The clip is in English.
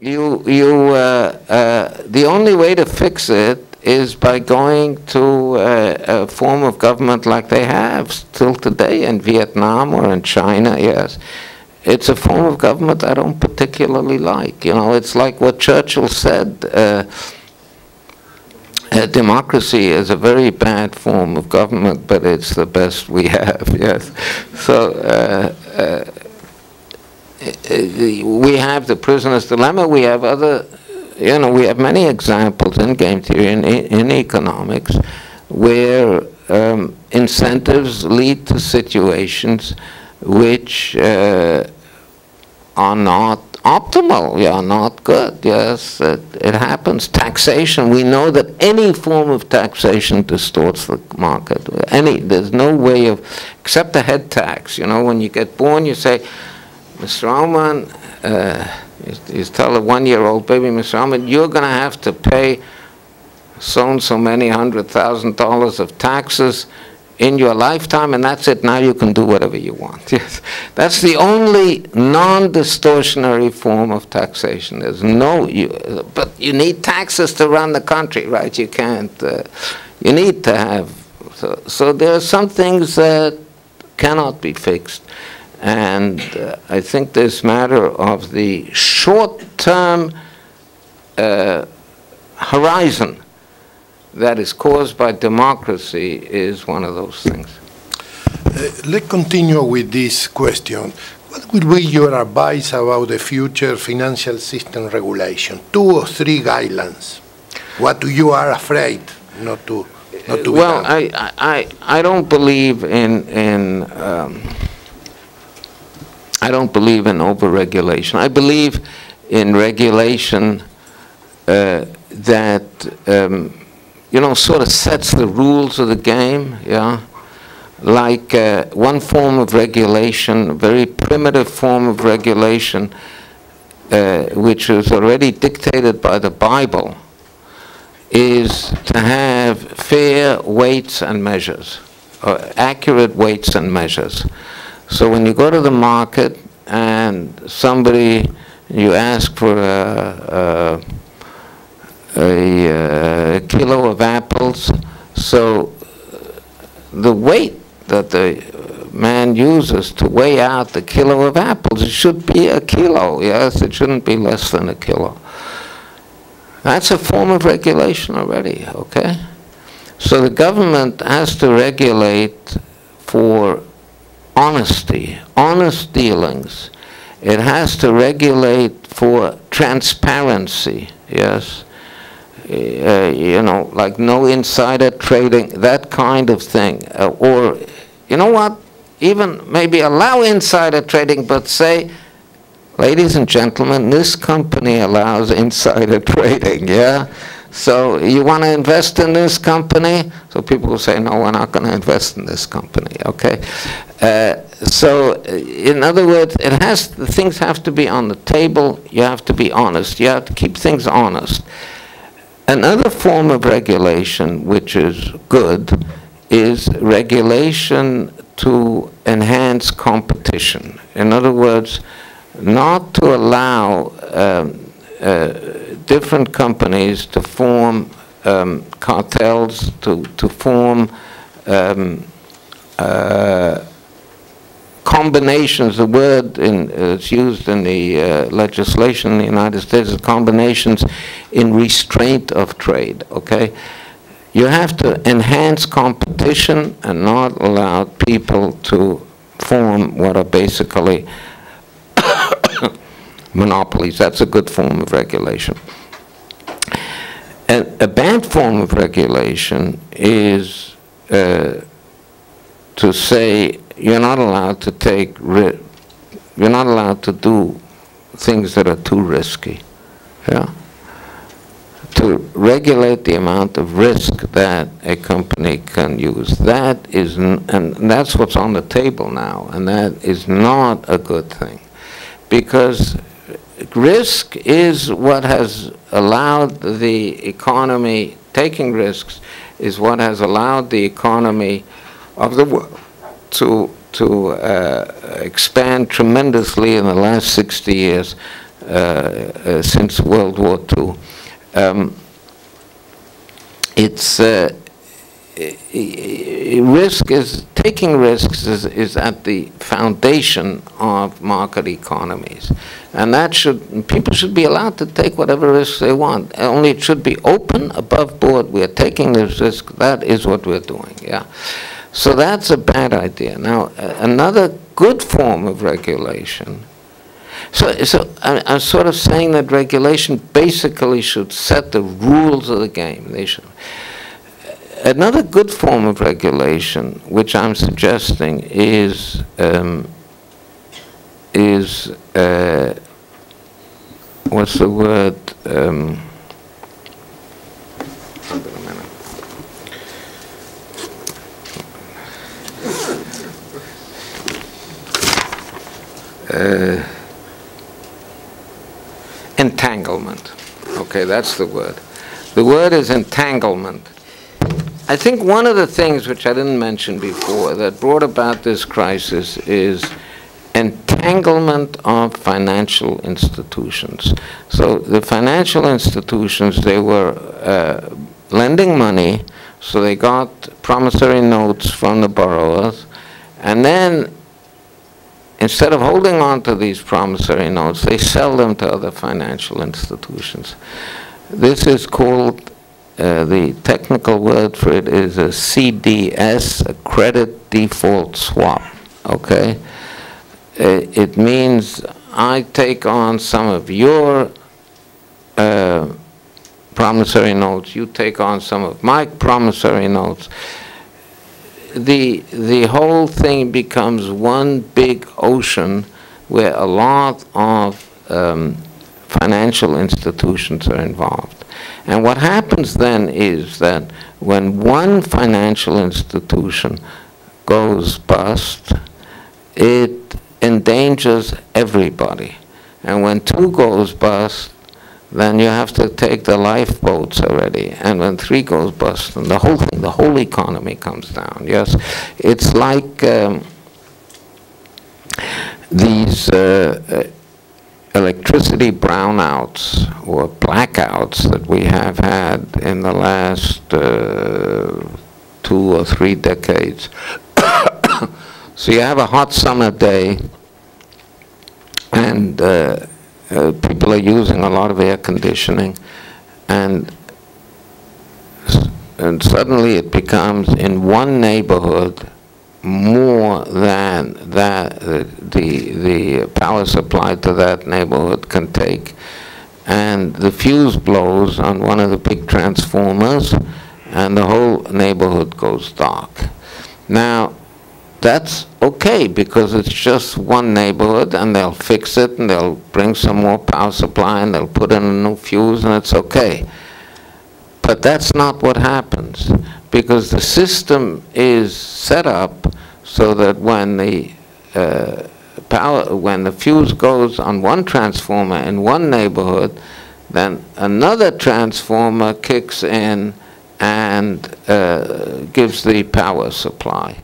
the only way to fix it is by going to a form of government like they have still today in Vietnam or in China, yes. It's a form of government I don't particularly like. You know, it's like what Churchill said, democracy is a very bad form of government, but it's the best we have, yes. So we have the prisoner's dilemma, we have other, you know, we have many examples in game theory and in economics where incentives lead to situations which are not optimal, yeah, not good, yes, it happens. Taxation, we know that any form of taxation distorts the market. There's no way of, except the head tax, you know, when you get born you say, Mr. Aumann, you tell a one-year-old baby, Mr. Aumann, you're going to have to pay so and so many $100,000 of taxes in your lifetime, and that's it. Now you can do whatever you want. Yes, that's the only non-distortionary form of taxation. There's no, but you need taxes to run the country, right? You can't. You need to have. So there are some things that cannot be fixed. And I think this matter of the short-term horizon that is caused by democracy is one of those things. Let's continue with this question. What would be your advice about the future financial system regulation? 2 or 3 guidelines. What you are afraid not to be well, done? I don't believe in I don't believe in over-regulation. I believe in regulation that, you know, sort of sets the rules of the game, yeah? Like one form of regulation, a very primitive form of regulation, which is already dictated by the Bible, is to have fair weights and measures, or accurate weights and measures. So when you go to the market and you ask for a kilo of apples, so the weight that the man uses to weigh out the kilo of apples, it should be a kilo, yes, it shouldn't be less than a kilo. That's a form of regulation already, okay? So the government has to regulate for honesty, honest dealings. It has to regulate for transparency, yes? You know, like no insider trading, that kind of thing. Or, you know what, even maybe allow insider trading, but say, ladies and gentlemen, this company allows insider trading, yeah? So you want to invest in this company? So people will say, no, we're not going to invest in this company, okay? So in other words, things have to be on the table. You have to be honest. You have to keep things honest. Another form of regulation, which is good, is regulation to enhance competition. In other words, not to allow different companies to form cartels, to form combinations. The word is used in the legislation in the United States is combinations in restraint of trade, okay? You have to enhance competition and not allow people to form what are basically monopolies. That's a good form of regulation. And a bad form of regulation is to say you're not allowed to you're not allowed to do things that are too risky. Yeah? To regulate the amount of risk that a company can use. That is, and that's what's on the table now, and that is not a good thing. Because risk is what has allowed the economy, taking risks is what has allowed the economy of the world to expand tremendously in the last 60 years. since World War II. Taking risks is at the foundation of market economies. And people should be allowed to take whatever risks they want. Only it should be open, above board. We are taking this risk. That is what we're doing, yeah. So that's a bad idea. Now, another good form of regulation. So I'm sort of saying that regulation basically should set the rules of the game. They should. Another good form of regulation, which I'm suggesting, is what's the word? Entanglement. Okay, that's the word. The word is entanglement. I think one of the things which I didn't mention before that brought about this crisis is entanglement of financial institutions. So the financial institutions, they were lending money, so they got promissory notes from the borrowers, and then instead of holding on to these promissory notes, they sell them to other financial institutions. This is called, the technical word for it is a CDS, a credit default swap, okay? It means I take on some of your promissory notes, you take on some of my promissory notes. The whole thing becomes one big ocean where a lot of financial institutions are involved. And what happens then is that when one financial institution goes bust, it endangers everybody. And when two goes bust, then you have to take the lifeboats already. And when three goes bust, then the whole thing, the whole economy comes down. Yes, it's like these electricity brownouts or blackouts that we have had in the last 2 or 3 decades. So you have a hot summer day, and people are using a lot of air conditioning, and suddenly it becomes in one neighborhood more than that the power supply to that neighborhood can take, and the fuse blows on one of the big transformers, and the whole neighborhood goes dark. Now, that's okay because it's just one neighborhood, and they'll fix it, and they'll bring some more power supply, and they'll put in a new fuse, and it's okay. But that's not what happens, because the system is set up so that when the fuse goes on one transformer in one neighborhood, then another transformer kicks in and gives the power supply.